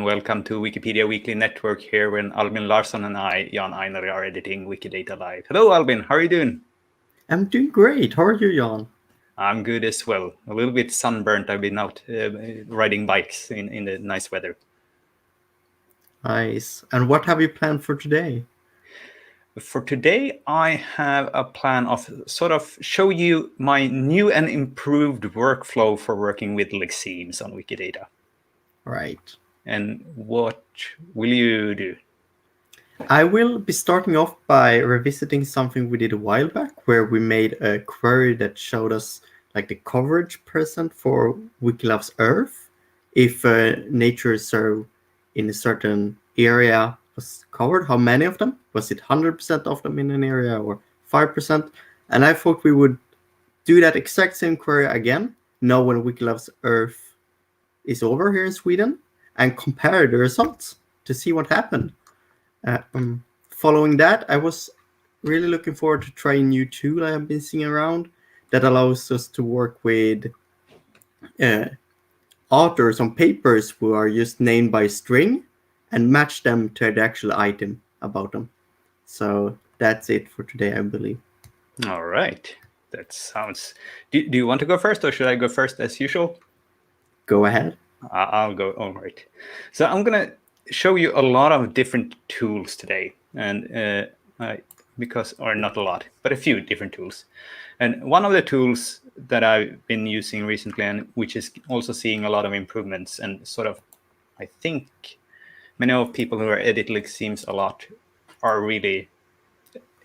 and welcome to Wikipedia Weekly Network here when Albin Larsson and I, Jan Ainali, are editing Wikidata Live. Hello, Albin. How are you doing? I'm doing great. How are you, Jan? I'm good as well. A little bit sunburnt. I've been out riding bikes in the nice weather. Nice. And what have you planned for today? For today, I have a plan of sort of show you my new and improved workflow for working with lexemes on Wikidata. Right. And what will you do? I will be starting off by revisiting something we did a while back, where we made a query that showed us like the coverage present for Wikilove's Earth, if nature reserve in a certain area was covered. How many of them? Was it 100% of them in an area or 5%? And I thought we would do that exact same query again, now when Wikilove's Earth is over here in Sweden, and compare the results to see what happened. Following that, I was really looking forward to trying a new tool I have been seeing around that allows us to work with authors on papers who are just named by string and match them to the actual item about them. So that's it for today, I believe. All right. That sounds... Do you want to go first, or should I go first as usual? Go ahead. I'll go. All right. So I'm going to show you a lot of different tools today. And or not a lot, but a few different tools. And one of the tools that I've been using recently, and which is also seeing a lot of improvements, and sort of, I think many of people who are edit lexemes a lot are really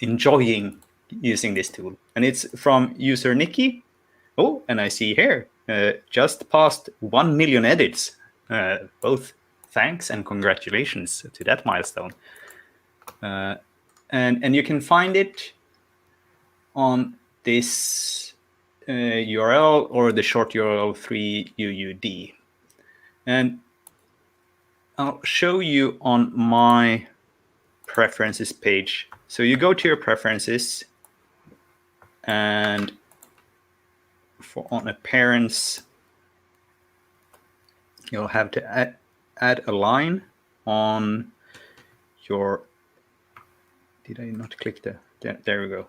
enjoying using this tool. And it's from user Nikki. Oh, and I see here, just past 1 million edits. Both thanks and congratulations to that milestone. And you can find it on this URL or the short URL 3UUD. And I'll show you on my preferences page. So you go to your preferences, and on appearance, you'll have to add a line on your... Did I not click there we go.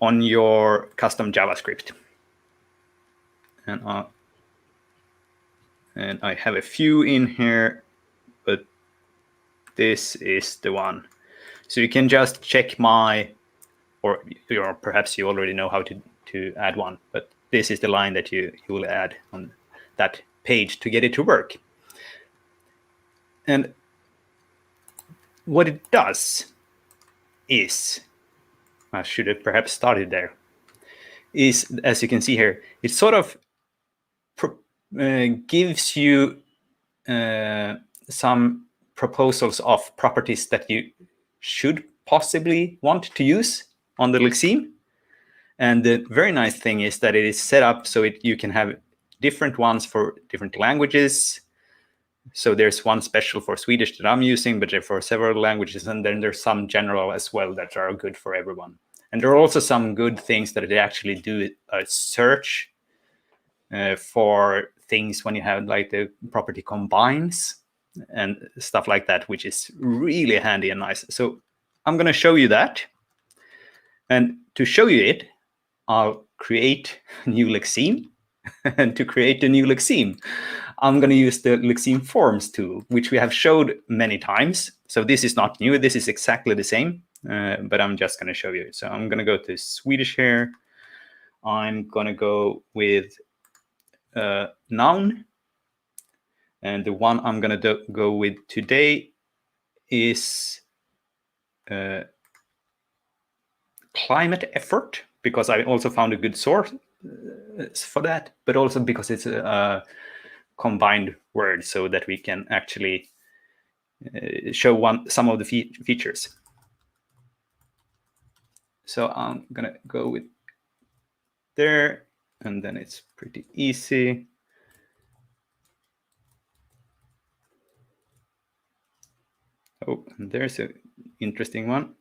On your custom JavaScript. And I have a few in here, but this is the one. So you can just check my, or perhaps you already know how to add one, but this is the line that you will add on that page to get it to work. And what it does is, I should have perhaps started there, is, as you can see here, it sort of gives you some proposals of properties that you should possibly want to use on the lexeme. And the very nice thing is that it is set up so you can have different ones for different languages. So there's one special for Swedish that I'm using, but for several languages. And then there's some general as well that are good for everyone. And there are also some good things that they actually do a search for things when you have like the property combines and stuff like that, which is really handy and nice. So I'm going to show you that. And to show you it, I'll create a new lexeme. And to create a new lexeme, I'm going to use the lexeme forms tool, which we have showed many times. So this is not new. This is exactly the same, but I'm just going to show you. So I'm going to go to Swedish here. I'm going to go with noun. And the one I'm going to go with today is climate effort, because I also found a good source for that, but also because it's a combined word, so that we can actually show some of the features. So I'm going to go with there, and then it's pretty easy. Oh, and there's an interesting one.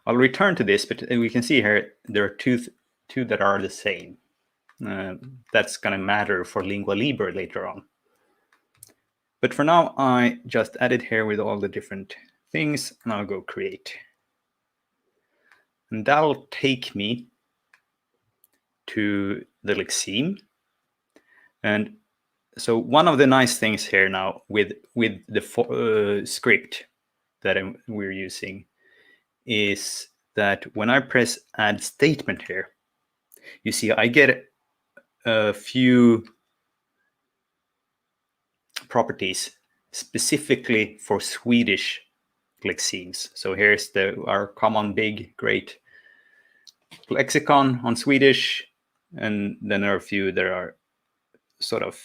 I'll return to this, but we can see here there are two that are the same. That's going to matter for Lingua Libre later on. But for now, I just added here with all the different things, and I'll go create. And that'll take me to the lexeme. And so one of the nice things here now with the script that we're using is that when I press add statement here, you see I get a few properties specifically for Swedish lexemes. So here's our common big great lexicon on Swedish, and then there are a few that are sort of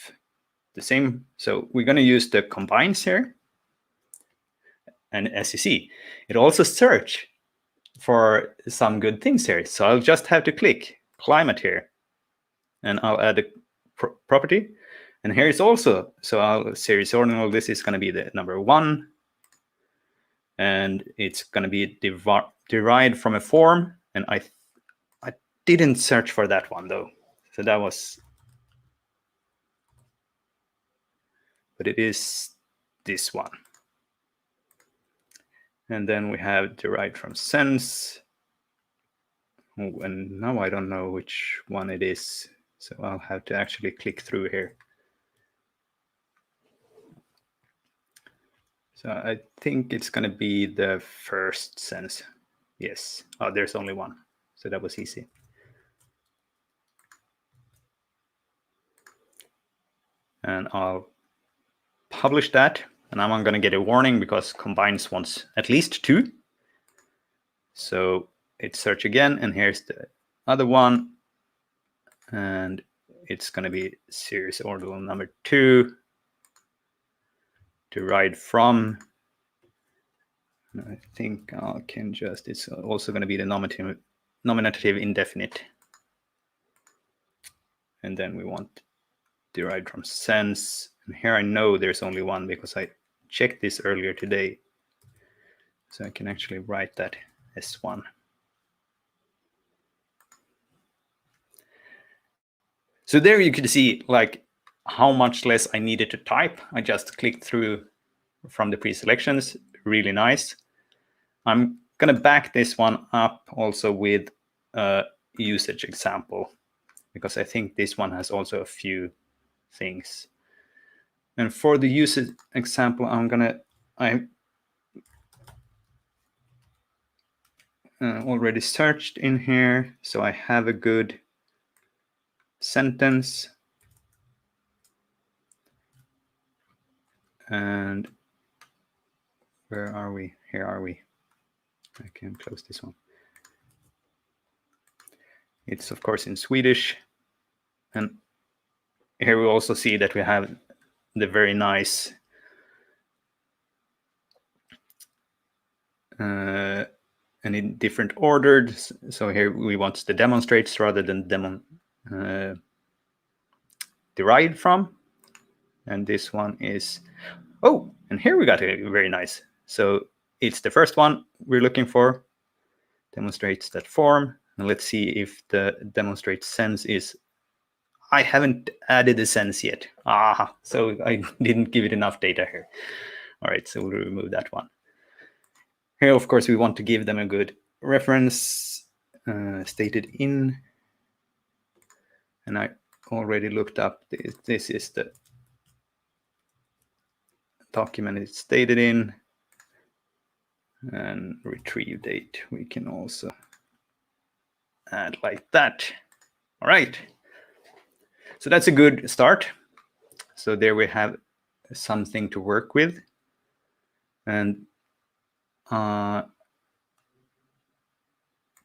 the same. So we're going to use the combines here. And as you see, it also search for some good things here. So I'll just have to click climate here, and I'll add a property. And here is also, so I'll series ordinal, this is going to be the number 1. And it's going to be derived from a form. And I didn't search for that one though. So that was, but it is this one. And then we have derived from sense. Oh, and now I don't know which one it is. So I'll have to actually click through here. So I think it's going to be the first sense. Yes. Oh, there's only one. So that was easy. And I'll publish that. And now I'm going to get a warning because combines wants at least 2. So it's search again. And here's the other one. And it's going to be series ordinal number 2. Derived from. I think I can just, it's also going to be the nominative indefinite. And then we want derived from sense. And here I know there's only one because I checked this earlier today. So I can actually write that as 1. So there you can see like how much less I needed to type. I just clicked through from the pre-selections. Really nice. I'm going to back this one up also with a usage example, because I think this one has also a few things. And for the usage example, I already searched in here, so I have a good sentence. And where are we? Here are we. I can close this one. It's of course in Swedish. And here we also see that we have the very nice and in different orders. So here we want the demonstrates rather than derived from. And this one is, oh, and here we got a very nice. So it's the first one we're looking for, demonstrates that form. And let's see if the demonstrate sense is, I haven't added the sense yet. So I didn't give it enough data here. All right, so we'll remove that one. Here, of course, we want to give them a good reference stated in. And I already looked up, this is the document it's stated in. And retrieve date, we can also add like that. All right. So that's a good start. So there we have something to work with. And I'm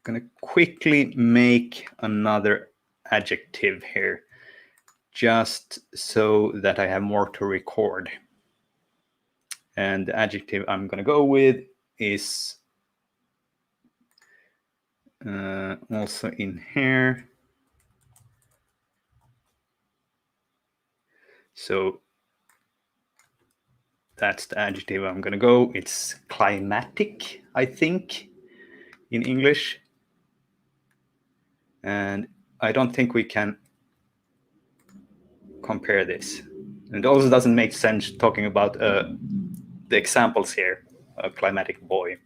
going to quickly make another adjective here, just so that I have more to record. And the adjective I'm going to go with is also in here. So that's the adjective I'm going to go. It's climatic, I think, in English. And I don't think we can compare this. And it also doesn't make sense talking about the examples here, a climatic boy.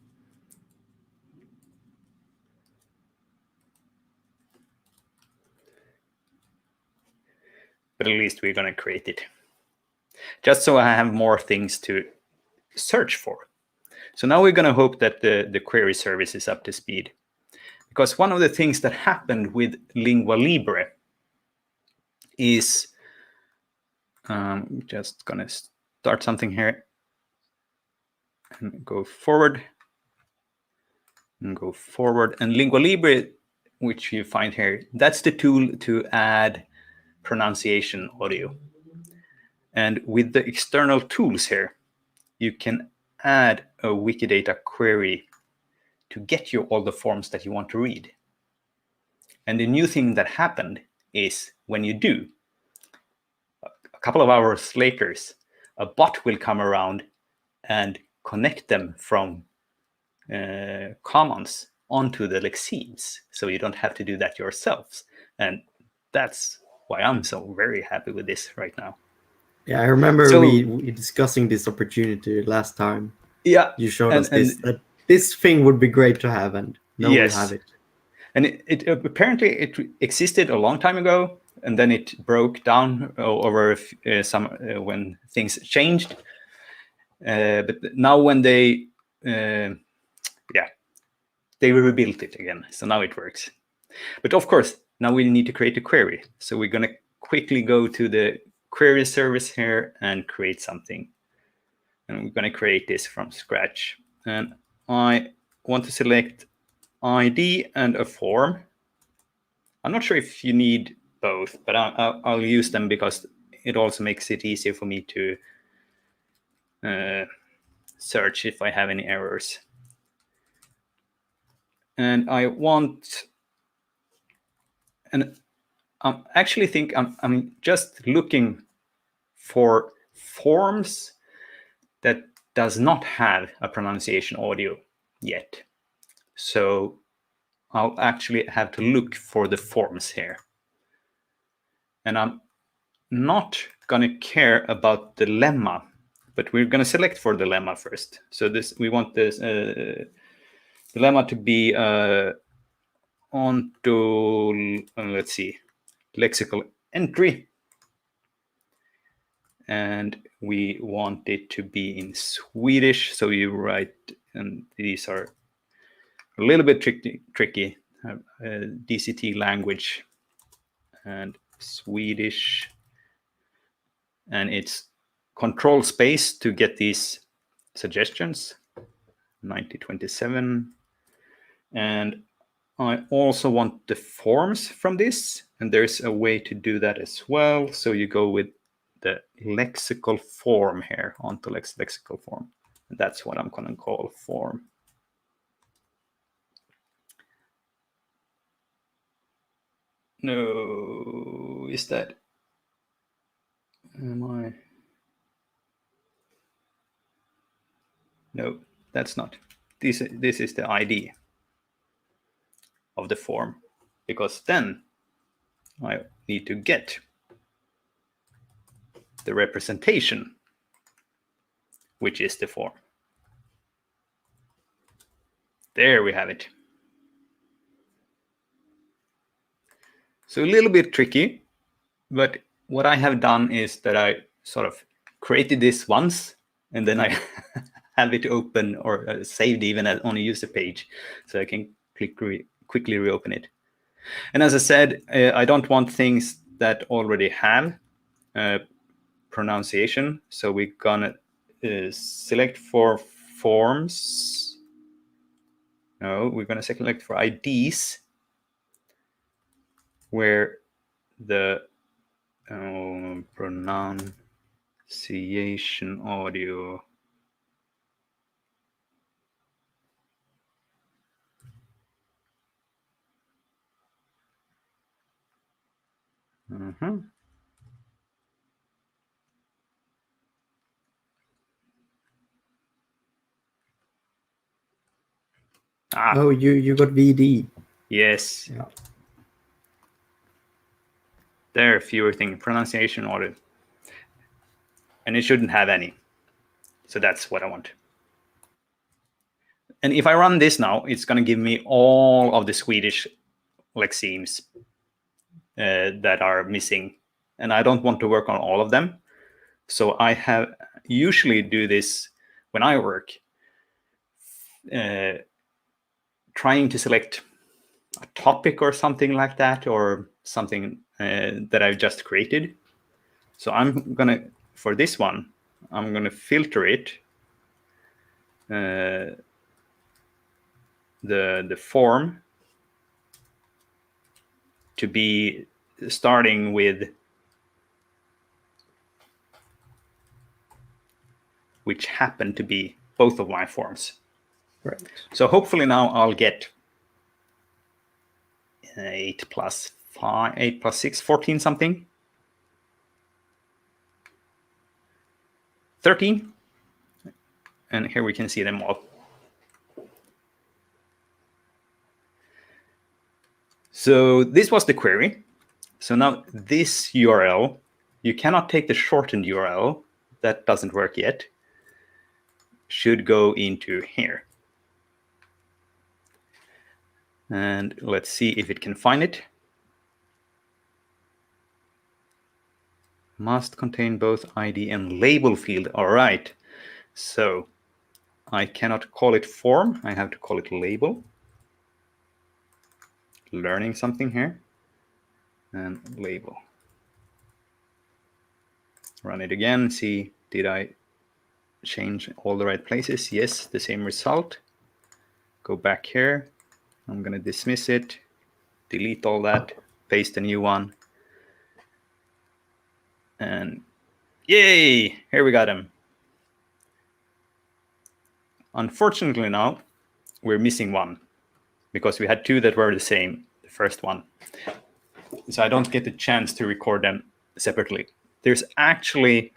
But at least we're going to create it. Just so I have more things to search for. So now we're going to hope that the query service is up to speed. Because one of the things that happened with Lingua Libre is, just going to start something here and go forward. And go forward. And Lingua Libre, which you find here, that's the tool to add pronunciation audio. And with the external tools here, you can add a Wikidata query to get you all the forms that you want to read. And the new thing that happened is when you do, a couple of hours later, a bot will come around and connect them from commands onto the lexemes, so you don't have to do that yourselves. And that's why I'm so very happy with this right now. Yeah, I remember we discussing this opportunity last time. Yeah, you showed us this. This thing would be great to have, and now we have it. And it apparently it existed a long time ago, and then it broke down over when things changed. But now when they rebuilt it again, so now it works. But of course, now we need to create a query. So we're going to quickly go to the query service here and create something. And we're going to create this from scratch. And I want to select ID and a form. I'm not sure if you need both, but I'll use them because it also makes it easier for me to search if I have any errors. And I want, and I actually think I'm just looking for forms that does not have a pronunciation audio yet. So I'll actually have to look for the forms here. And I'm not going to care about the lemma, but we're going to select for the lemma first. So we want this the lemma to be onto, let's see, lexical entry. And we want it to be in Swedish. So you write, and these are a little bit tricky. DCT language and Swedish. And it's control space to get these suggestions, 9027. And I also want the forms from this, and there's a way to do that as well. So you go with the lexical form here onto lexical form. And that's what I'm going to call form. No, is that? Am I? No, that's not. This is the ID of the form, because then I need to get the representation, which is the form. There we have it. So a little bit tricky, but what I have done is that I sort of created this once, and then I have it open or saved even on a user page, so I can quickly reopen it. And as I said, I don't want things that already have pronunciation, so we're gonna select for forms. No, we're gonna select for IDs where the pronunciation audio Oh, you got VD. Yes. Yeah. There are fewer things, pronunciation order. And it shouldn't have any. So that's what I want. And if I run this now, it's going to give me all of the Swedish lexemes that are missing. And I don't want to work on all of them. So I have usually do this when I work, trying to select a topic or something like that, or something that I've just created. So I'm going to, for this one, I'm going to filter it, the form, to be starting with which happen to be both of my forms. Right. So hopefully now I'll get 8 plus 5, 8 plus 6, 14 something. 13. And here we can see them all. So this was the query. So now this URL, you cannot take the shortened URL. That doesn't work yet. Should go into here. And let's see if it can find it. Must contain both ID and label field. All right. So I cannot call it form. I have to call it label. Learning something here. And label. Run it again. See, did I change all the right places? Yes, the same result. Go back here. I'm going to dismiss it. Delete all that. Paste a new one. And yay! Here we got them. Unfortunately now, we're missing one, because we had two that were the same, the first one. So I don't get the chance to record them separately. There's actually,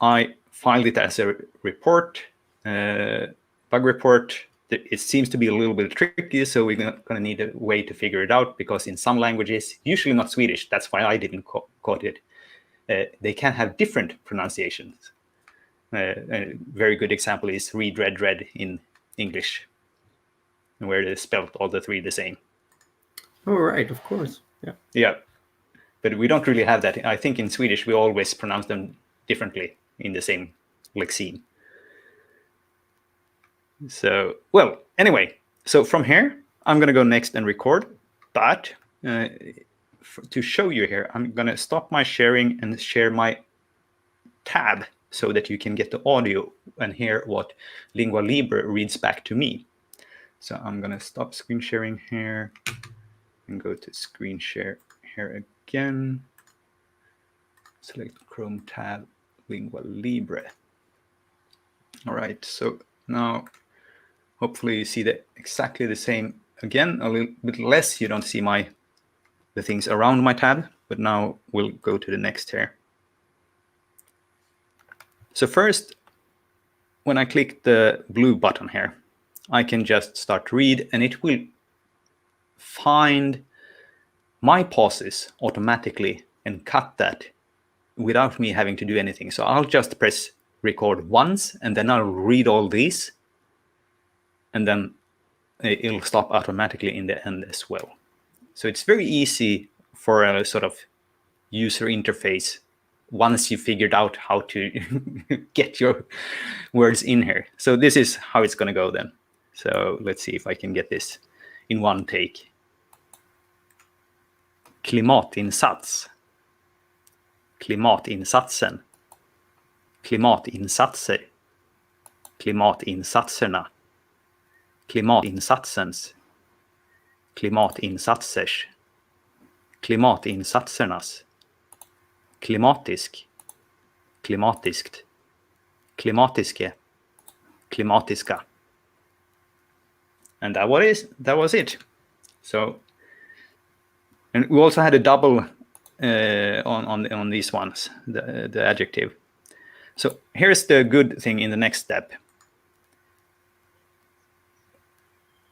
I filed it as a report, bug report. It seems to be a little bit tricky, so we're going to need a way to figure it out, because in some languages, usually not Swedish, that's why I didn't code it, they can have different pronunciations. A very good example is read, read, read in English, where they spelled all the three the same. Oh, right, of course. Yeah. Yeah, but we don't really have that. I think in Swedish we always pronounce them differently in the same lexeme. So, well, anyway, so from here I'm going to go next and record, but to show you here, I'm going to stop my sharing and share my tab so that you can get the audio and hear what Lingua Libre reads back to me. So I'm going to stop screen sharing here and go to screen share here again. Select Chrome tab, Lingua Libre. All right, so now hopefully you see exactly the same again, a little bit less. You don't see the things around my tab, but now we'll go to the next here. So first, when I click the blue button here, I can just start to read, and it will find my pauses automatically and cut that without me having to do anything. So I'll just press record once, and then I'll read all these, and then it'll stop automatically in the end as well. So it's very easy for a sort of user interface once you figured out how to get your words in here. So this is how it's going to go then. So let's see if I can get this in one take. Klimatinsats. Klimatinsatsen. Klimatinsatser. Klimatinsatserna. Klimatinsatsens. Klimatinsatsers. Klimatinsatsernas. Klimatisk. Klimatiskt. Klimatiske. Klimatiska. And that was it. So, and we also had a double on these ones, the adjective. So here's the good thing in the next step.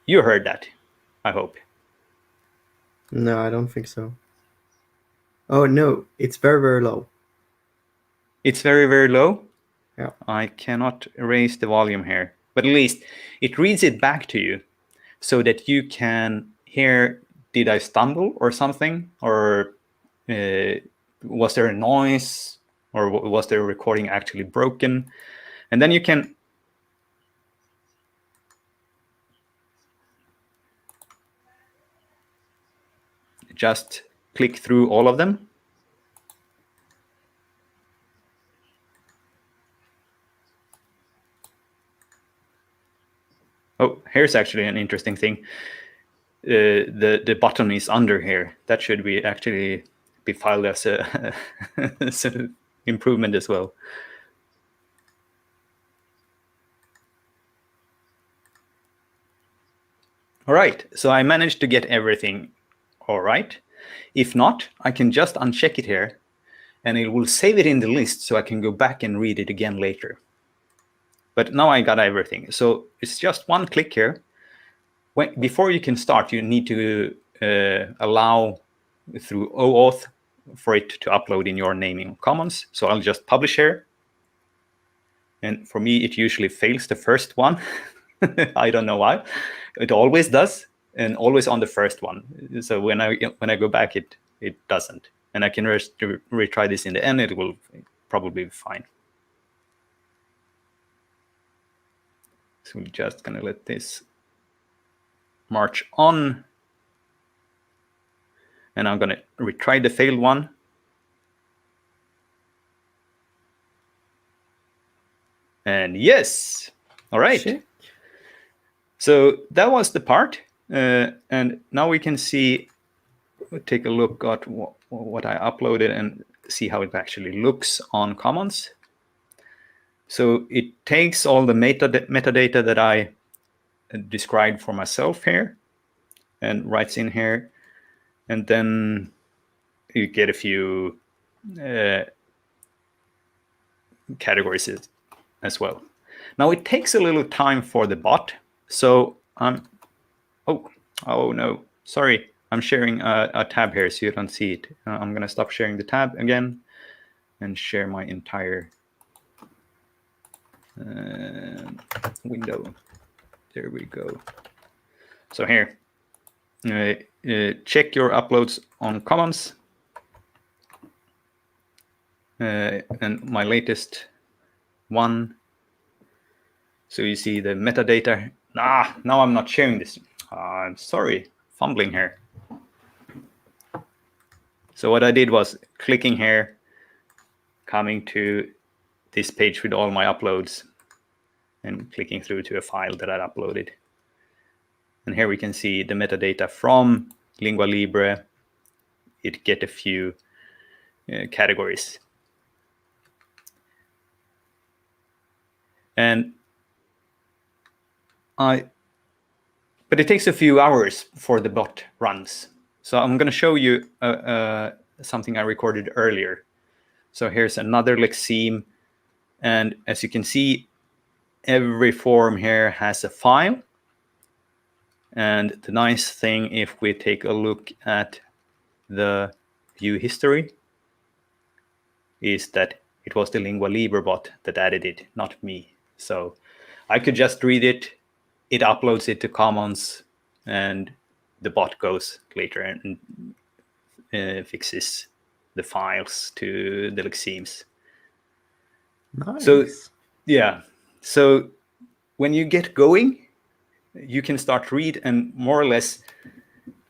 You heard that, I hope. No, I don't think so. Oh no, it's very, very low. It's very, very low. Yeah. I cannot raise the volume here, but at least it reads it back to you so that you can hear, did I stumble or something? Or was there a noise? Or was the recording actually broken? And then you can just click through all of them. Oh, here's actually an interesting thing. The button is under here. That should be actually be filed as a, as an improvement as well. All right, so I managed to get everything all right. If not, I can just uncheck it here, and it will save it in the list so I can go back and read it again later. But now I got everything. So it's just one click here. Before you can start, you need to allow through OAuth for it to upload in your naming commons. So I'll just publish here. And for me, it usually fails the first one. I don't know why. It always does, and always on the first one. So when I go back, it doesn't. And I can retry this in the end. It will probably be fine. So we're just going to let this march on. And I'm going to retry the failed one. And yes. All right. Check. So that was the part. And now we can see, take a look at what I uploaded and see how it actually looks on Commons. So it takes all the metadata that I described for myself here and writes in here. And then you get a few categories as well. Now it takes a little time for the bot. So oh no, sorry. I'm sharing a tab here so you don't see it. I'm going to stop sharing the tab again and share my entire window. There we go. So here, check your uploads on Commons. And my latest one. So you see the metadata. Now I'm not sharing this. I'm sorry, fumbling here. So what I did was clicking here, coming to this page with all my uploads, and clicking through to a file that I uploaded. And here we can see the metadata from Lingua Libre. It get a few categories. But it takes a few hours before the bot runs. So I'm going to show you something I recorded earlier. So here's another lexeme. And as you can see, every form here has a file. And the nice thing, if we take a look at the view history, is that it was the Lingua Libre bot that added it, not me. So I could just read it. It uploads it to Commons, and the bot goes later and fixes the files to the lexemes. Nice. So yeah, so when you get going, you can start read and more or less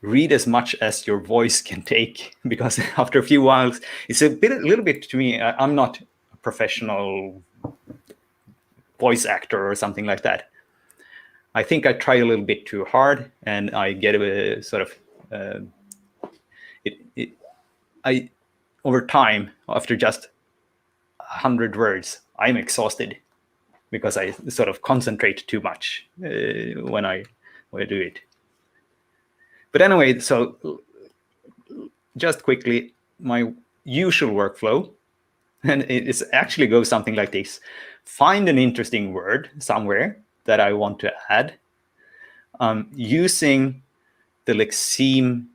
read as much as your voice can take, because after a few whiles, it's a little bit to me. I'm not a professional voice actor or something like that. I think I try a little bit too hard, and I get a sort of over time, after just 100 words, I'm exhausted because I sort of concentrate too much when I do it. But anyway, so just quickly, my usual workflow, and it actually goes something like this: find an interesting word somewhere that I want to add. using the Lexeme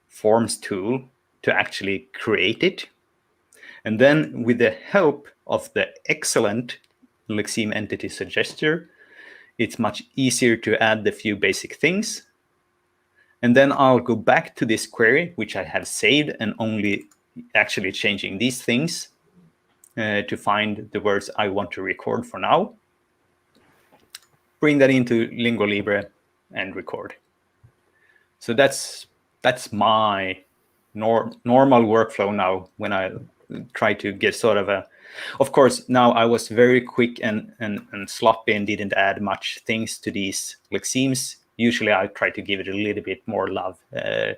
Forms tool to actually create it. And then with the help of the excellent Lexeme Entity Suggester, it's much easier to add the few basic things. And then I'll go back to this query, which I have saved, and only actually changing these things to find the words I want to record for now. Bring that into Lingua Libre and record. So that's my normal workflow now when I try to get sort of a. Of course, now I was very quick and sloppy and didn't add much things to these Lexemes. Usually I try to give it a little bit more love, a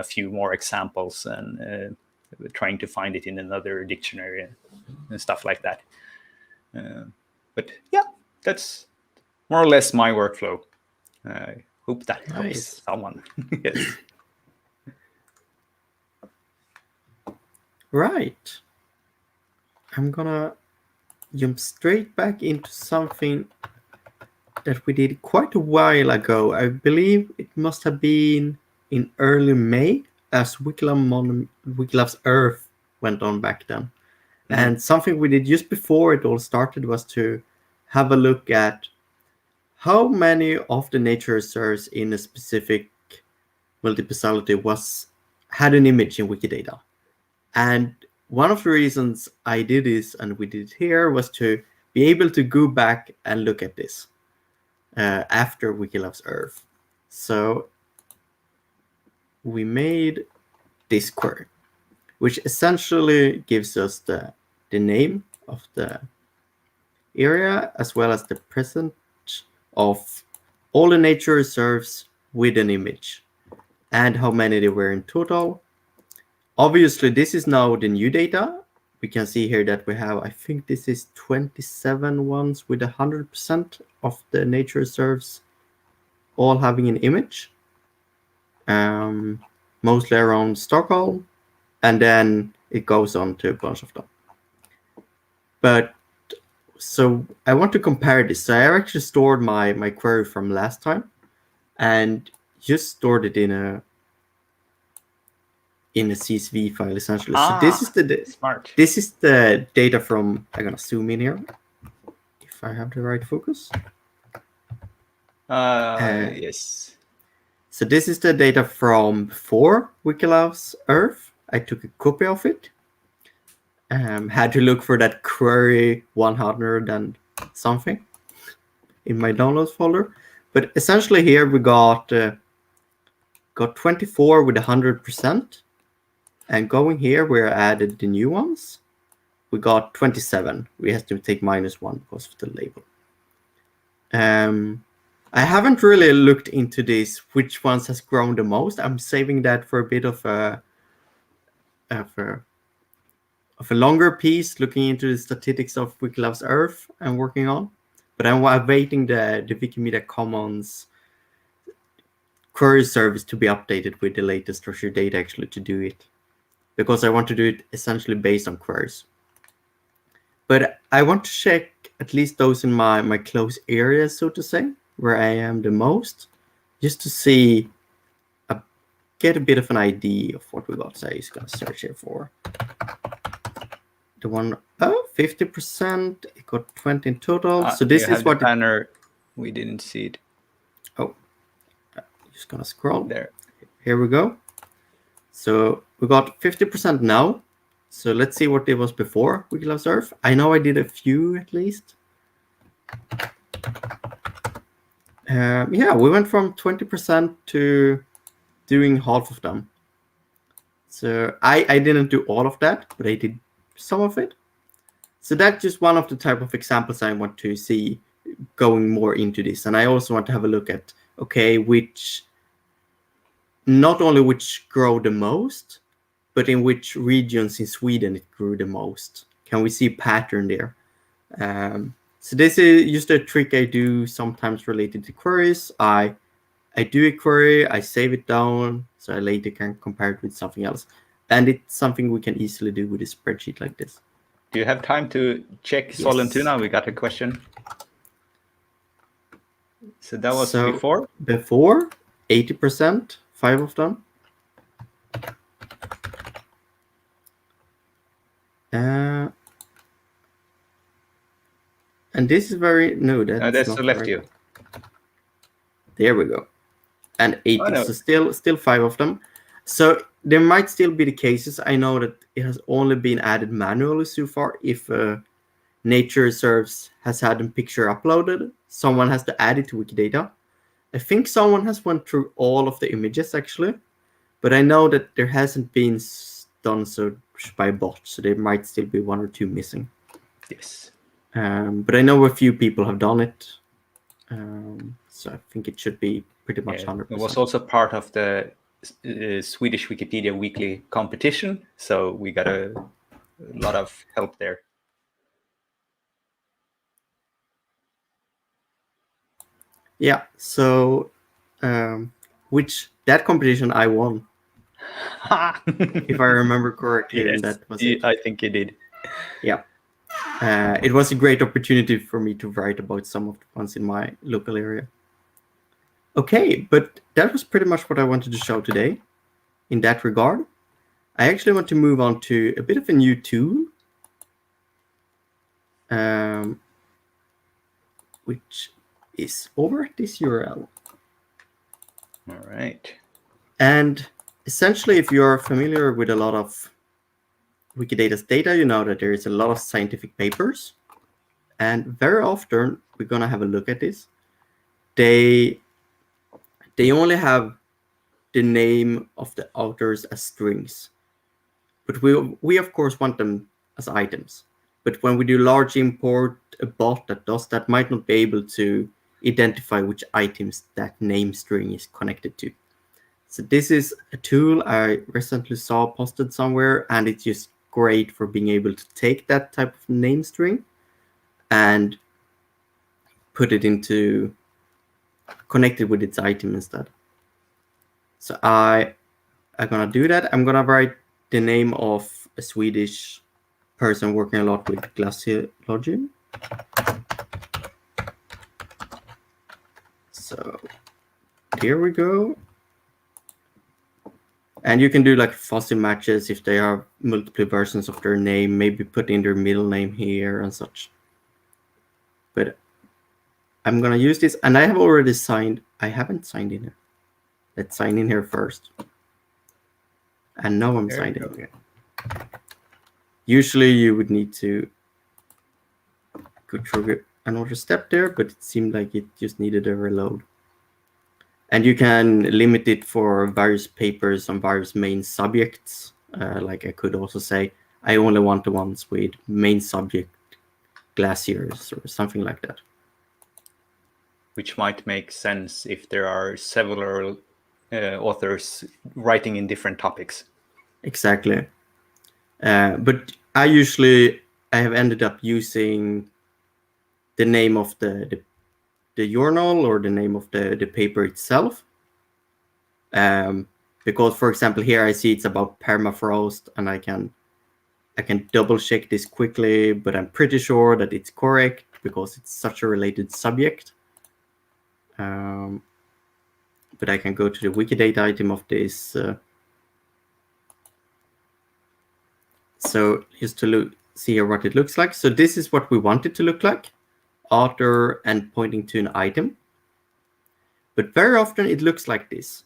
few more examples, and trying to find it in another dictionary and stuff like that. But yeah, that's more or less my workflow. I hope that helps someone. Yes. Right. I'm gonna jump straight back into something that we did quite a while ago. I believe it must have been in early May, as Wikilab's Earth went on back then. Mm-hmm. And something we did just before it all started was to have a look at how many of the nature reserves in a specific multiplicity had an image in Wikidata. And one of the reasons I did this, and we did it here, was to be able to go back and look at this after Wikilab's Earth. So we made this query, which essentially gives us the name of the area as well as the present of all the nature reserves with an image and how many there were in total. Obviously, this is now the new data. We can see here that we have, I think this is 27 ones with 100% of the nature reserves all having an image, mostly around Stockholm, and then it goes on to a bunch of them. But so I want to compare this. So I actually stored my query from last time and just stored it in a CSV file essentially. So this is smart. This is the data from. I'm gonna zoom in here if I have the right focus. Yes. So this is the data from before Wikilab's Earth. I took a copy of it. Had to look for that query 100 and something in my downloads folder. But essentially here we got 24 with 100%. And going here, we added the new ones. We got 27. We have to take -1 because of the label. I haven't really looked into this, which ones has grown the most. I'm saving that for a bit of a longer piece, looking into the statistics of Wikilab's Earth I'm working on. But I'm awaiting the Wikimedia Commons query service to be updated with the latest structured data actually to do it, because I want to do it essentially based on queries. But I want to check at least those in my close areas, so to say, where I am the most, just to see, get a bit of an idea of what we got. So I'm just going to search here for the one, 50%, it got 20 in total. So this is what banner, we didn't see it. Oh, I'm just going to scroll. There. Here we go. So we got 50% now. So let's see what it was before Wikilab's Earth. I know I did a few at least. Yeah, we went from 20% to doing half of them. So I didn't do all of that, but I did some of it. So that's just one of the type of examples I want to see going more into this. And I also want to have a look at, okay, not only which grow the most, but in which regions in Sweden it grew the most. Can we see a pattern there? So this is just a trick I do sometimes related to queries. I do a query, I save it down, so I later can compare it with something else. And it's something we can easily do with a spreadsheet like this. Do you have time to check Yes. Sollentuna? We got a question. So that was So before? Before, 80%, 5 of them. And this is very, no, that's That's not the left right. you. There we go. And 80, Oh, no. so still 5 of them. So there might still be the cases. I know that it has only been added manually so far. If nature reserves has had a picture uploaded, someone has to add it to Wikidata. I think someone has went through all of the images actually, but I know that there hasn't been done so by bot, so there might still be 1 or 2 missing. Yes. But I know a few people have done it, so I think it should be pretty much 100%. It was also part of the Swedish Wikipedia weekly competition, so we got a lot of help there. Yeah, so which that competition I won, if I remember correctly, yes, and that was it. I think you did. Yeah, it was a great opportunity for me to write about some of the ones in my local area. Okay, but that was pretty much what I wanted to show today. In that regard, I actually want to move on to a bit of a new tool, which is over at this URL. All right. And essentially, if you're familiar with a lot of Wikidata's data, you know that there is a lot of scientific papers. And very often, we're going to have a look at this. They only have the name of the authors as strings. But we of course want them as items. But when we do large import, a bot that does that might not be able to identify which items that name string is connected to. So this is a tool I recently saw posted somewhere, and it's just great for being able to take that type of name string and put it into connected with its item instead. So I'm gonna do that. I'm gonna write the name of a Swedish person working a lot with glaciology. So here we go. And you can do like fuzzy matches if they have multiple versions of their name, maybe put in their middle name here and such. But I'm gonna use this, and I have already signed. I haven't signed in here. Let's sign in here first. And now I'm signed in here. Usually you would need to go through another step there, but it seemed like it just needed a reload. And you can limit it for various papers on various main subjects. Like I could also say, I only want the ones with main subject glaciers or something like that. Which might make sense if there are several authors writing in different topics. Exactly. But I have ended up using the name of the journal or the name of the paper itself. Because, for example, here I see it's about permafrost, and I can double check this quickly, but I'm pretty sure that it's correct because it's such a related subject. But I can go to the Wikidata item of this. So just to see here what it looks like. So this is what we want it to look like, author and pointing to an item. But very often it looks like this,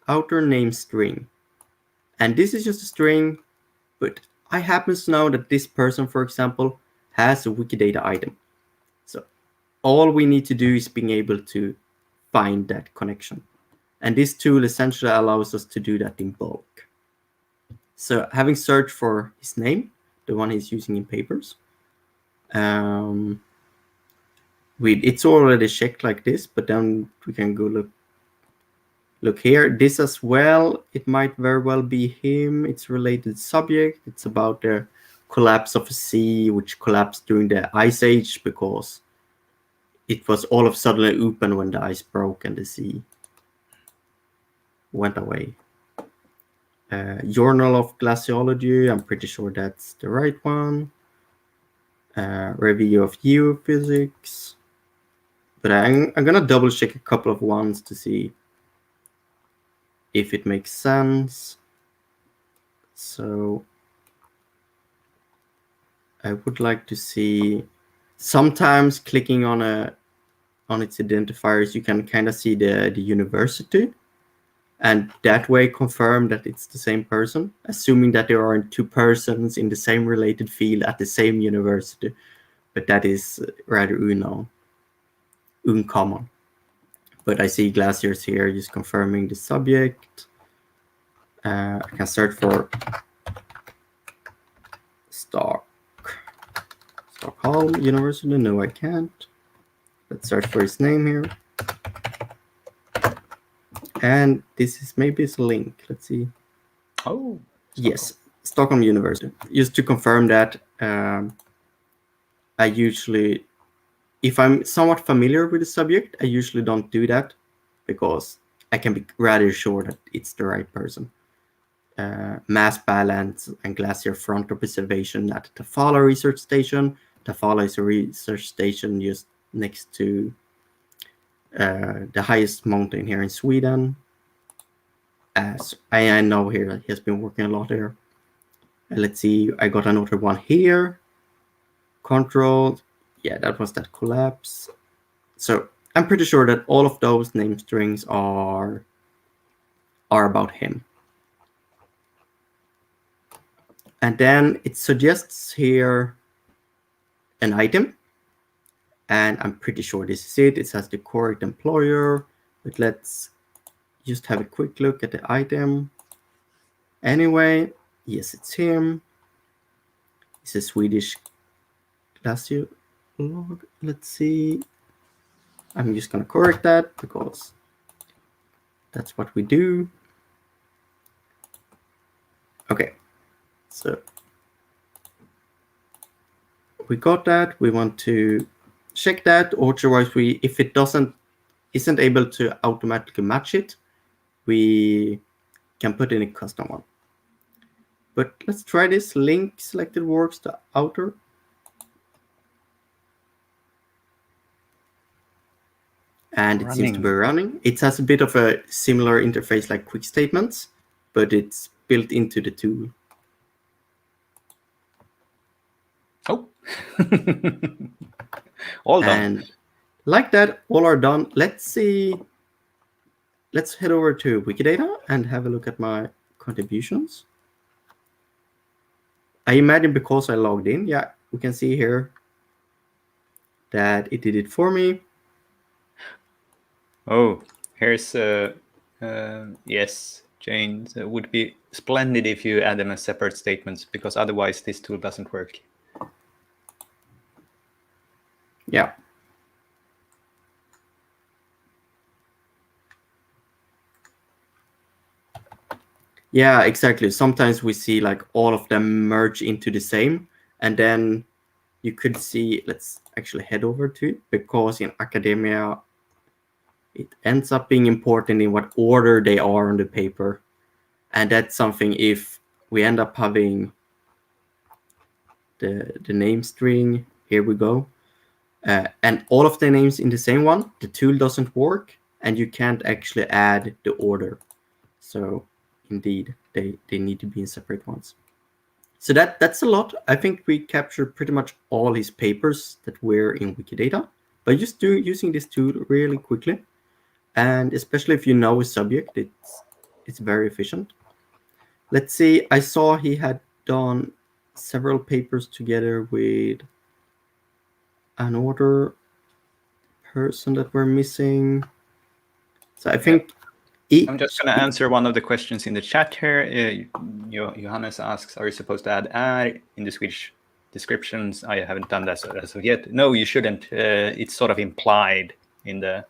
author name string. And this is just a string, but I happen to know that this person, for example, has a Wikidata item. So all we need to do is being able to find that connection. And this tool essentially allows us to do that in bulk. So having searched for his name, the one he's using in papers, it's already checked like this, but then we can go look here. This as well, it might very well be him. It's related subject. It's about the collapse of a sea, which collapsed during the Ice Age because it was all of a sudden open when the ice broke and the sea went away. Journal of Glaciology, I'm pretty sure that's the right one. Review of Geophysics. But I'm gonna double check a couple of ones to see if it makes sense. So I would like to see, sometimes clicking on its identifiers, you can kind of see the university, and that way confirm that it's the same person, assuming that there aren't two persons in the same related field at the same university. But that is rather uncommon. But I see glaciers here, just confirming the subject. I can search for Stockholm University. No, I can't. Let's search for his name here. And this is maybe it's a link. Let's see. Oh, yes, Stockholm University. Just to confirm that, I usually, if I'm somewhat familiar with the subject, I usually don't do that because I can be rather sure that it's the right person. Mass balance and glacier front observation at the Tafala Research Station. Tafala is a research station just next to the highest mountain here in Sweden. As I know here, he has been working a lot there. Let's see, I got another one here. Control, yeah, that was that collapse. So I'm pretty sure that all of those name strings are about him. And then it suggests here an item. And I'm pretty sure this is it. It says the correct employer. But let's just have a quick look at the item. Anyway, yes, it's him. It's a Swedish glaciolog. Let's see. I'm just going to correct that because that's what we do. Okay, so we got that. We want to check that. Otherwise, if it isn't able to automatically match it, we can put in a custom one. But let's try this. Link selected works the outer. And it seems to be running. It has a bit of a similar interface like quick statements, but it's built into the tool. Oh. All done. And like that, all are done. Let's see. Let's head over to Wikidata and have a look at my contributions. I imagine because I logged in, yeah, we can see here that it did it for me. Oh, here's yes, Jane. It would be splendid if you add them as separate statements, because otherwise this tool doesn't work. Yeah. Yeah, exactly. Sometimes we see like all of them merge into the same, and then you could see, let's actually head over to it, because in academia, it ends up being important in what order they are on the paper. And that's something, if we end up having the name string, here we go, and all of the names in the same one, the tool doesn't work, and you can't actually add the order. So indeed, they need to be in separate ones. So that's a lot. I think we captured pretty much all his papers that were in Wikidata by just using this tool really quickly. And especially if you know a subject, it's very efficient. Let's see, I saw he had done several papers together with another person that we're missing. So I think I'm just going to answer one of the questions in the chat here. Johannes asks, are you supposed to add in the Swedish descriptions? I haven't done that as of yet. No, you shouldn't. It's sort of implied in the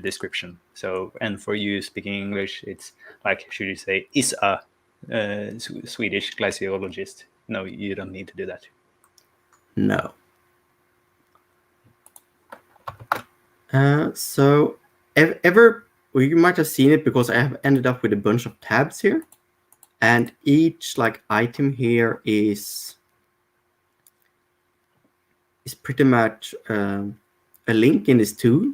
description. So, and for you speaking English, it's like, should you say, is a Swedish glaciologist? No, you don't need to do that. No. So well, you might have seen it because I have ended up with a bunch of tabs here, and each like item here is pretty much a a link in this tool.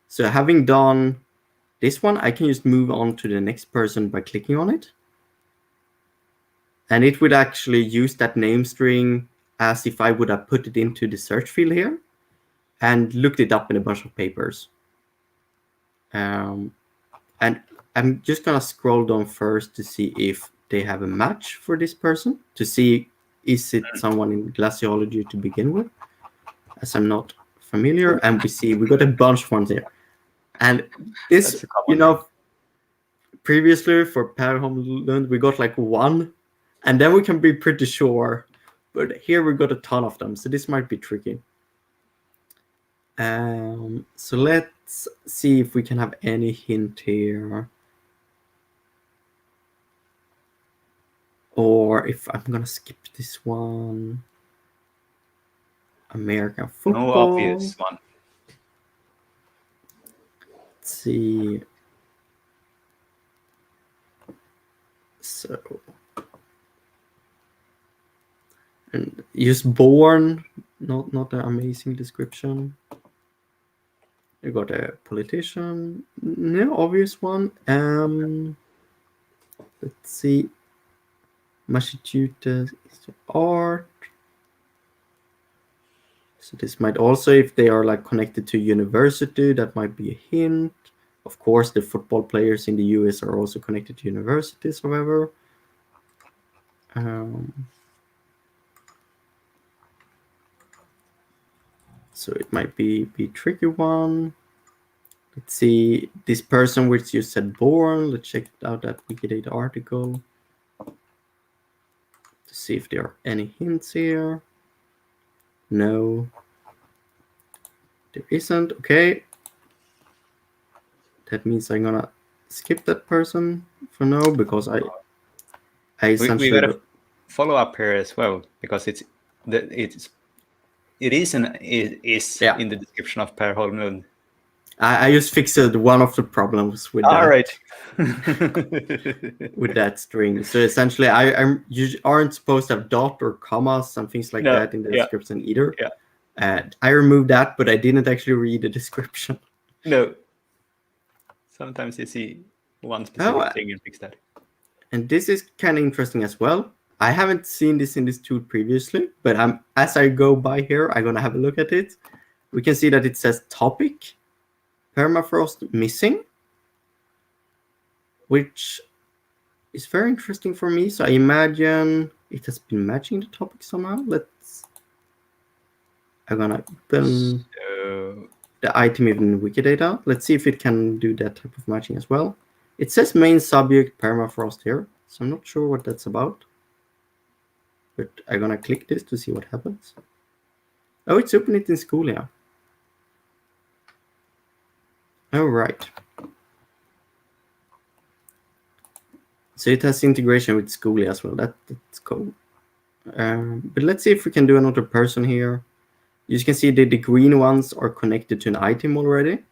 So having done this one, I can just move on to the next person by clicking on it. And it would actually use that name string as if I would have put it into the search field here and looked it up in a bunch of papers. And I'm just gonna scroll down first to see if they have a match for this person, to see is it someone in glaciology to begin with, as I'm not familiar. And we got a bunch of ones here. And this, previously for Per Holmlund, we got like one, and then we can be pretty sure. But here we got a ton of them, so this might be tricky. So let's see if we can have any hint here. Or if I'm gonna skip this one. American football. No obvious one. Let's see. So, and just born, not an amazing description. You got a politician, no obvious one. Let's see. Massachusetts art. So this might also, if they are like connected to university, that might be a hint. Of course, the football players in the US are also connected to universities, however. So it might be a tricky one. Let's see, this person which you said born, let's check out that Wikidata article to see if there are any hints here. No, there isn't. Okay, that means I'm gonna skip that person for now, because I essentially we got to follow up here as well, because it is in the description of Per Holmlund. I just fixed one of the problems with that. Right. With that string. So essentially, you aren't supposed to have dot or commas and things like that in the description either. Yeah. I removed that, but I didn't actually read the description. No. Sometimes you see one specific thing and fix that. And this is kind of interesting as well. I haven't seen this in this tool previously, but as I go by here, I'm gonna have a look at it. We can see that it says topic, permafrost missing, which is very interesting for me. So I imagine it has been matching the topic somehow. I'm gonna open the item in Wikidata. Let's see if it can do that type of matching as well. It says main subject permafrost here, so I'm not sure what that's about. But I'm gonna click this to see what happens. Oh, it's open it in Schoolia. All right. So it has integration with Schoolia as well. That's cool. But let's see if we can do another person here. You can see the green ones are connected to an item already.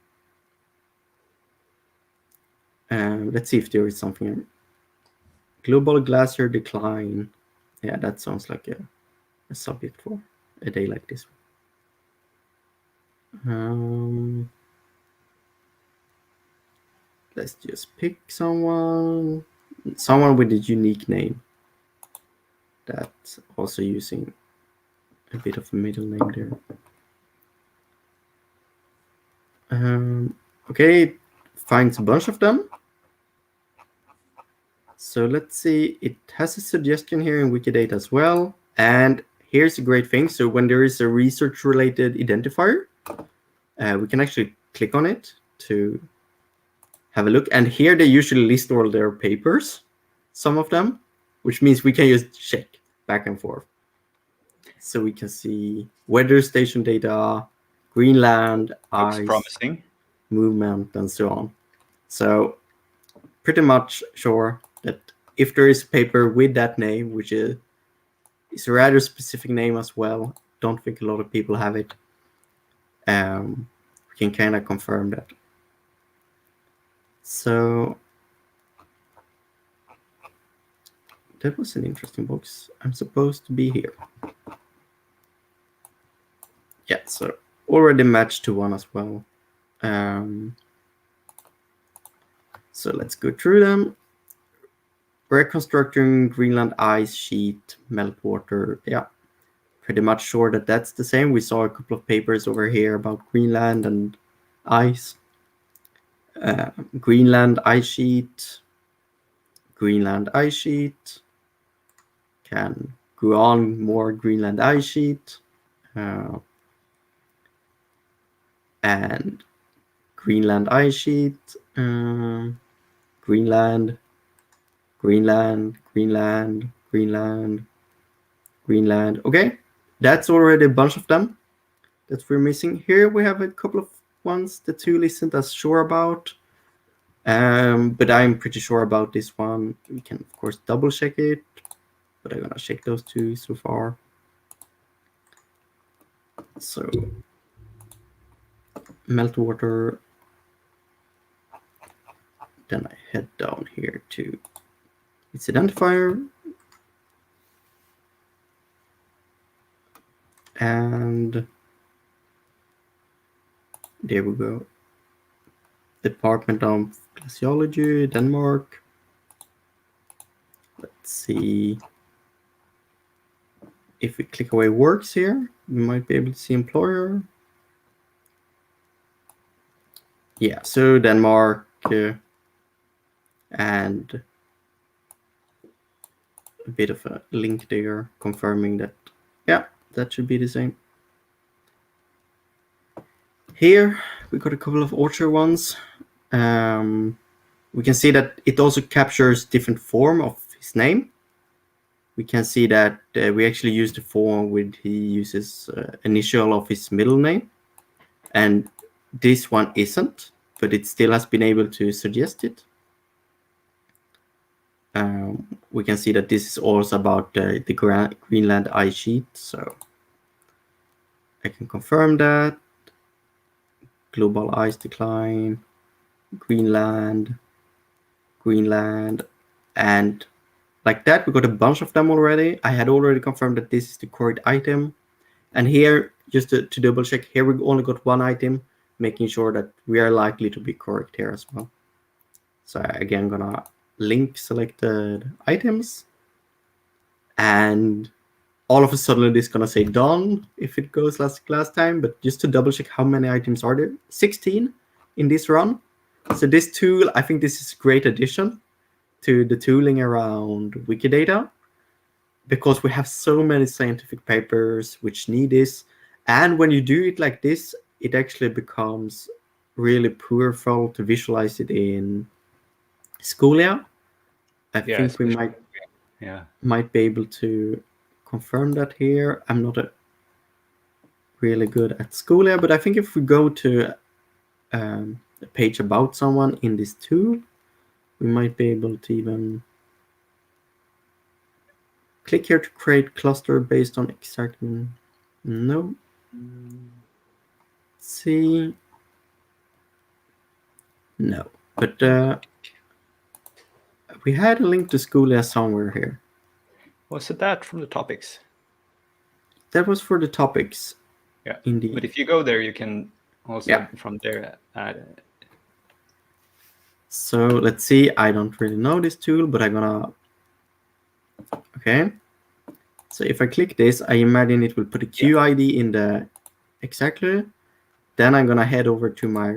Let's see if there is something here. Global glacier decline. Yeah, that sounds like a subject for a day like this. Let's just pick someone with a unique name. That's also using a bit of a middle name there. Okay, it finds a bunch of them. So let's see, it has a suggestion here in Wikidata as well. And here's a great thing. So when there is a research-related identifier, we can actually click on it to have a look. And here they usually list all their papers, some of them, which means we can just check back and forth. So we can see weather station data, Greenland, ice, promising, movement, and so on. So pretty much sure that if there is a paper with that name, which is a rather specific name as well, don't think a lot of people have it, we can kind of confirm that. So that was an interesting box. I'm supposed to be here. Yeah, so already matched to one as well. So let's go through them. Reconstructing Greenland ice sheet, meltwater. Yeah, pretty much sure that that's the same. We saw a couple of papers over here about Greenland and ice. Greenland ice sheet. Greenland ice sheet. Can go on more Greenland ice sheet. And Greenland ice sheet. Greenland. Greenland, Greenland, Greenland, Greenland. Okay, that's already a bunch of them that we're missing. Here we have a couple of ones the tool isn't as sure about, but I'm pretty sure about this one. We can of course double check it, but I'm gonna check those two so far. So meltwater. Then I head down here to its identifier. And there we go. Department of Glaciology, Denmark. Let's see if we click away works here, we might be able to see employer. Yeah, so Denmark and a bit of a link there confirming that, yeah, that should be the same. Here we got a couple of Orchard ones. We can see that it also captures different form of his name. We can see that we actually use the form with he uses initial of his middle name, and this one isn't, but it still has been able to suggest it. We can see that this is also about the Greenland ice sheet, so I can confirm that. Global ice decline, Greenland, and like that, we got a bunch of them already. I had already confirmed that this is the correct item. And here, just to double check, here we only got one item, making sure that we are likely to be correct here as well. So again, gonna link selected items. And all of a sudden it's gonna say done if it goes like last time. But just to double check how many items are there, 16 in this run. So this tool, I think this is a great addition to the tooling around Wikidata, because we have so many scientific papers which need this. And when you do it like this, it actually becomes really powerful to visualize it in Schoolia. I think we might be able to confirm that here. I'm not really good at Schoolia, but I think if we go to a page about someone in this tool, we might be able to even click here to create cluster based on exact. No. Let's see. No, but we had a link to Schoolia somewhere here. Was it that from the topics? That was for the topics. Yeah, indeed. But if you go there, you can also from there add. So let's see. I don't really know this tool, but I'm gonna. Okay. So if I click this, I imagine it will put a QID in the exactly. Then I'm gonna head over to my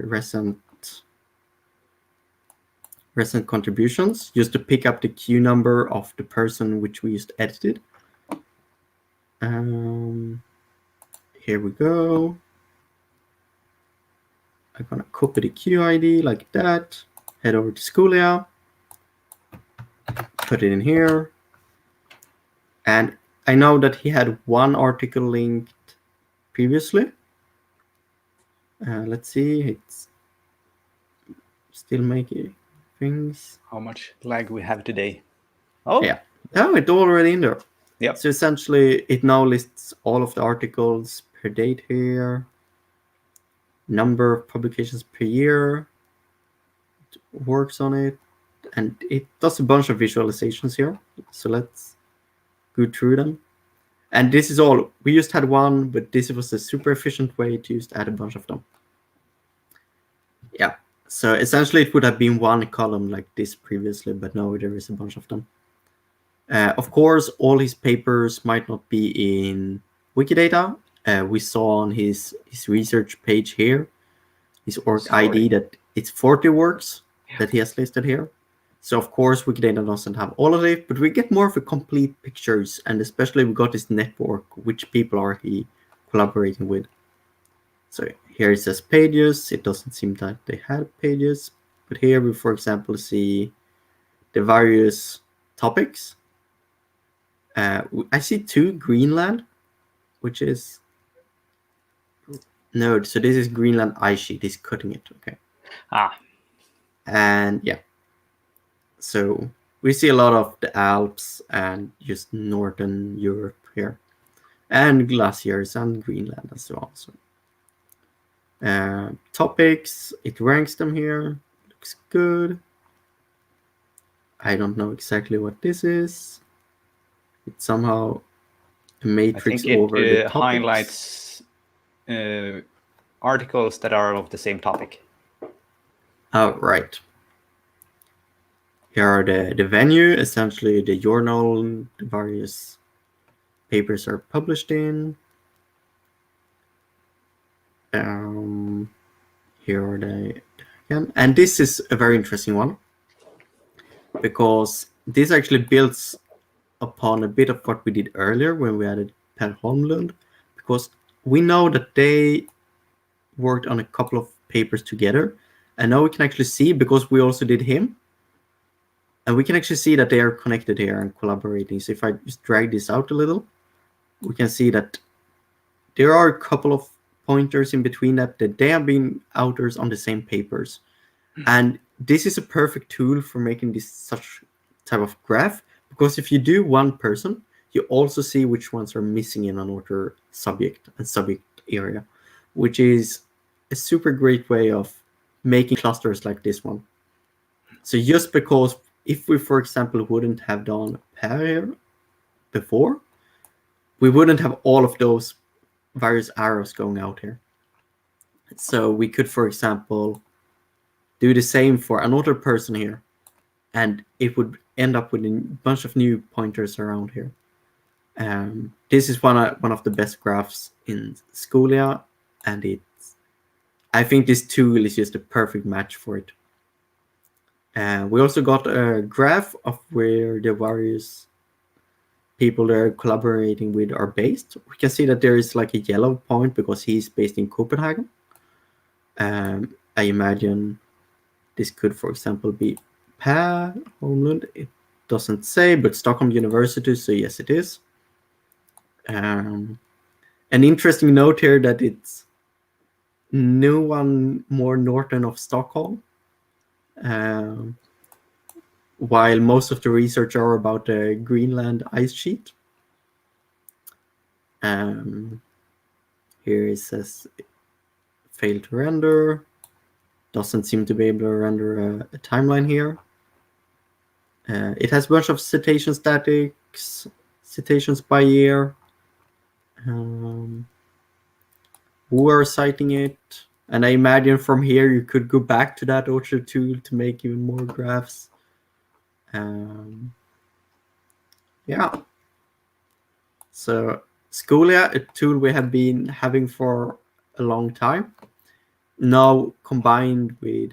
recent contributions just to pick up the Q number of the person which we just edited. Here we go. I'm gonna copy the QID like that, head over to Schoolia, put it in here. And I know that he had one article linked previously. Let's see, it's still making things. How much lag we have today? Oh, yeah. Oh, it's already in there. Yeah. So essentially, it now lists all of the articles per date here, number of publications per year. It works on it, and it does a bunch of visualizations here. So let's go through them. And this is all. We just had one, but this was a super efficient way to just add a bunch of them. Yeah. So essentially, it would have been one column like this previously, but now there is a bunch of them. Of course, all his papers might not be in Wikidata. We saw on his research page here, his org ID, that it's 40 works that he has listed here. So of course, Wikidata doesn't have all of it, but we get more of a complete pictures, and especially we got this network, which people are he collaborating with. So here it says pages. It doesn't seem that they had pages, but here we, for example, see the various topics. I see 2 Greenland, which is no. So this is Greenland ice sheet. He's cutting it. Okay. And yeah. So we see a lot of the Alps and just Northern Europe here, and glaciers and Greenland as well. So topics, it ranks them here. Looks good. I don't know exactly what this is. It's somehow a matrix over the topics. Highlights articles that are of the same topic. Oh, right. Here are the venue, essentially the journal the various papers are published in. Here are the again. And this is a very interesting one, because this actually builds upon a bit of what we did earlier when we added Per Holmlund, because we know that they worked on a couple of papers together, and now we can actually see, because we also did him, and we can actually see that they are connected here and collaborating. So if I just drag this out a little, we can see that there are a couple of pointers in between that they have been authors on the same papers. And this is a perfect tool for making this such type of graph, because if you do one person, you also see which ones are missing in an author subject and subject area, which is a super great way of making clusters like this one. So just because if we, for example, wouldn't have done pair before, we wouldn't have all of those various arrows going out here. So we could, for example, do the same for another person here, and it would end up with a bunch of new pointers around here. This is one of the best graphs in Schoolia, and I think this tool is just a perfect match for it. We also got a graph of where the various people they're collaborating with are based. We can see that there is like a yellow point because he's based in Copenhagen. I imagine this could, for example, be Per Holmlund. It doesn't say, but Stockholm University, so yes, it is. An interesting note here that it's no one more northern of Stockholm, while most of the research are about the Greenland ice sheet. Here it says failed to render. Doesn't seem to be able to render a timeline here. It has a bunch of citation statics, citations by year. Who are citing it? And I imagine from here you could go back to that author tool to make even more graphs. Yeah. So Schoolia, a tool we have been having for a long time, now combined with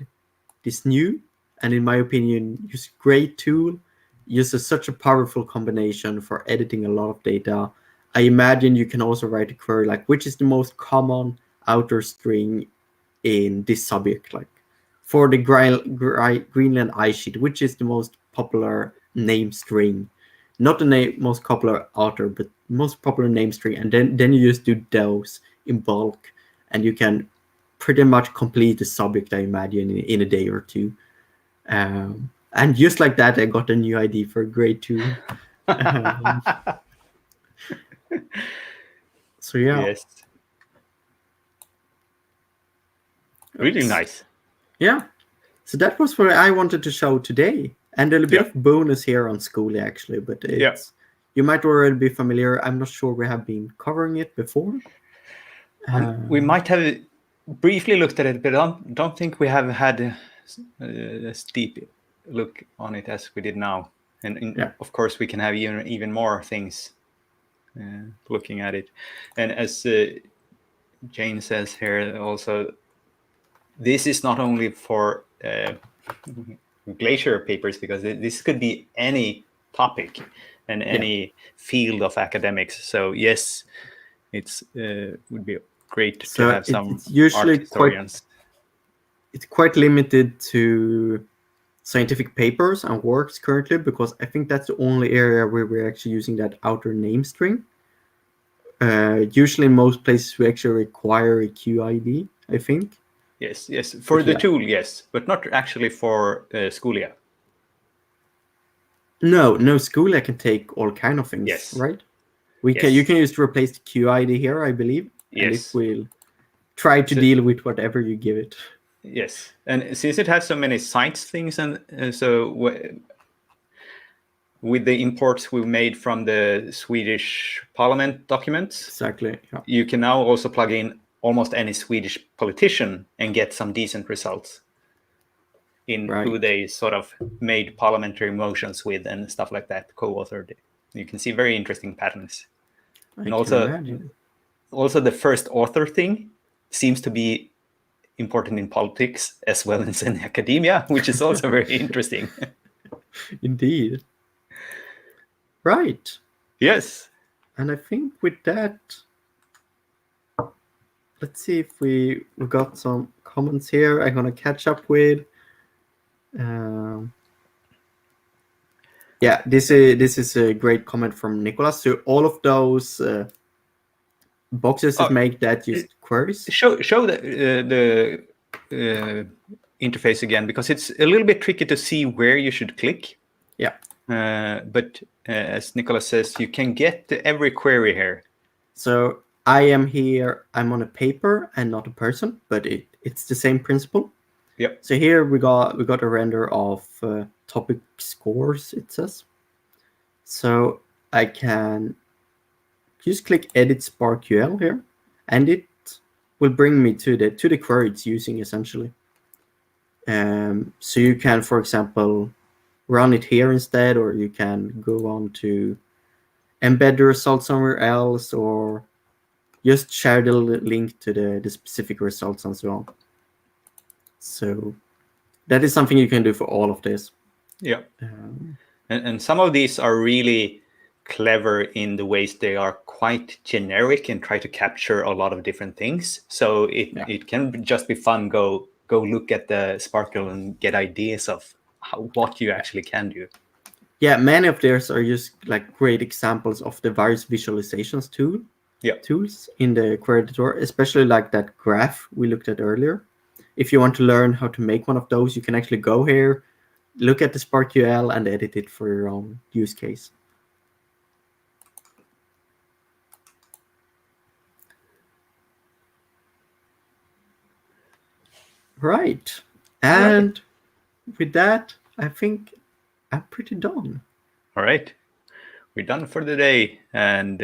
this new, and in my opinion, just great tool, uses such a powerful combination for editing a lot of data. I imagine you can also write a query like, which is the most common outer string in this subject? Like for the Greenland ice sheet, which is the most popular name string? Not the most popular author, but most popular name string. And then you just do those in bulk, and you can pretty much complete the subject, I imagine, in a day or two. And just like that, I got a new ID for grade 2. So yeah. Yes. Really nice. Yeah. So that was what I wanted to show today. And a bit of bonus here on Schoolia, actually. But you might already be familiar. I'm not sure we have been covering it before. We might have briefly looked at it, but I don't think we have had a steep look on it as we did now. And Yeah. of course, we can have even more things looking at it. And as Jane says here, also, this is not only for glacier papers, because this could be any topic and any field of academics. So yes, it's would be great to So have some it's usually art historians. it's quite limited to scientific papers and works currently, because I think that's the only area where we're actually using that outer name string. Usually in most places we actually require a QID, I think. Yes, for But the yeah. tool, yes, but not actually for Schoolia. No, Schoolia can take all kind of things, Yes. right? You can just replace the QID here, I believe, and it will try to deal with whatever you give it. Yes, and since it has so many sites things, and so with the imports we made from the Swedish Parliament documents, exactly, yeah. You can now also plug in almost any Swedish politician and get some decent results in who they sort of made parliamentary motions with and stuff like that, co-authored. You can see very interesting patterns. I can imagine. Also, the first author thing seems to be important in politics as well as in academia, which is also very interesting. Indeed. Right. Yes. And I think with that, let's see if we got some comments here I'm going to catch up with. Yeah, this is a great comment from Nicholas. So all of those boxes is make that just queries. Show the interface again, because it's a little bit tricky to see where you should click. Yeah. But as Nicholas says, you can get to every query here. So I am here. I'm on a paper and not a person, but it's the same principle. Yep. So here we got a render of topic scores, it says. So I can just click Edit SparkQL here, and it will bring me to the query it's using essentially. So you can, for example, run it here instead, or you can go on to embed the result somewhere else, or just share the link to the specific results and so on. So that is something you can do for all of this. Yeah. And some of these are really clever in the ways they are quite generic and try to capture a lot of different things. So it can just be fun. Go look at the Sparkle and get ideas of what you actually can do. Yeah, many of theirs are just like great examples of the various visualizations tools in the query editor, especially like that graph we looked at earlier. If you want to learn how to make one of those, you can actually go here, look at the SparkQL, and edit it for your own use case. Right. And with that, I think I'm pretty done. All right. We're done for the day, and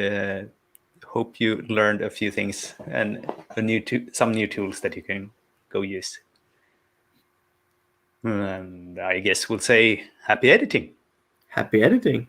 hope you learned a few things and some new tools that you can go use. And I guess we'll say happy editing. Happy editing.